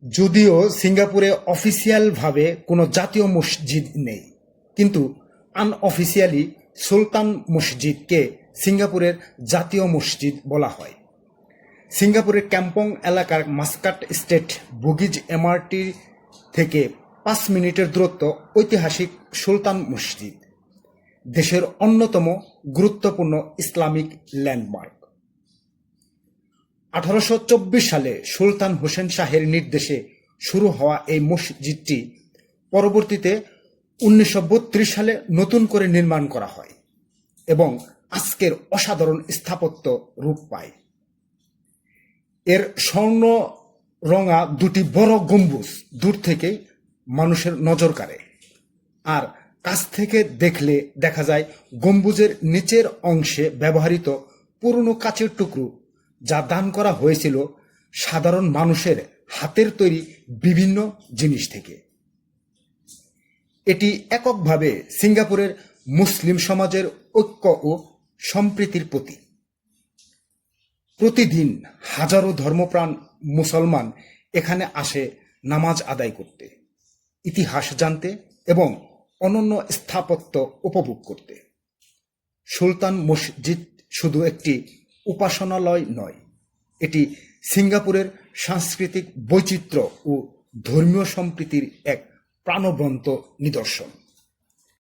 যদিও সিঙ্গাপুরে অফিসিয়ালভাবে কোনো জাতীয় মসজিদ নেই, কিন্তু আনঅফিসিয়ালি সুলতান মসজিদকে সিঙ্গাপুরের জাতীয় মসজিদ বলা হয়। সিঙ্গাপুরের ক্যাম্পং এলাকার মাস্কাট স্টেট বুগিজ এমআরটি থেকে 5 মিনিটের দূরত্ব ঐতিহাসিক সুলতান মসজিদ, দেশের অন্যতম গুরুত্বপূর্ণ ইসলামিক ল্যান্ডমার্ক। 1824 সালে সুলতান হোসেন শাহের নির্দেশে শুরু হওয়া এই মসজিদটি পরবর্তীতে 1932 সালে নতুন করে নির্মাণ করা হয় এবং আজকের অসাধারণ স্থাপত্য রূপ পায়। এর স্বর্ণ রঙা দুটি বড় গম্বুজ দূর থেকেই মানুষের নজর কাড়ে, আর কাছ থেকে দেখলে দেখা যায় গম্বুজের নিচের অংশে ব্যবহৃত পুরনো কাচের টুকরো, যা দান করা হয়েছিল সাধারণ মানুষের হাতের তৈরি বিভিন্ন জিনিস থেকে। এটি এককভাবে সিঙ্গাপুরের মুসলিম সমাজের ঐক্য ও সম্প্রীতির প্রতীক। প্রতিদিন হাজারো ধর্মপ্রাণ মুসলমান এখানে আসে নামাজ আদায় করতে, ইতিহাস জানতে এবং অনন্য স্থাপত্য উপভোগ করতে। সুলতান মসজিদ শুধু একটি উপাসনালয় নয়, এটি সিঙ্গাপুরের সাংস্কৃতিক বৈচিত্র্য ও ধর্মীয় সম্প্রীতির এক প্রাণবন্ত নিদর্শন।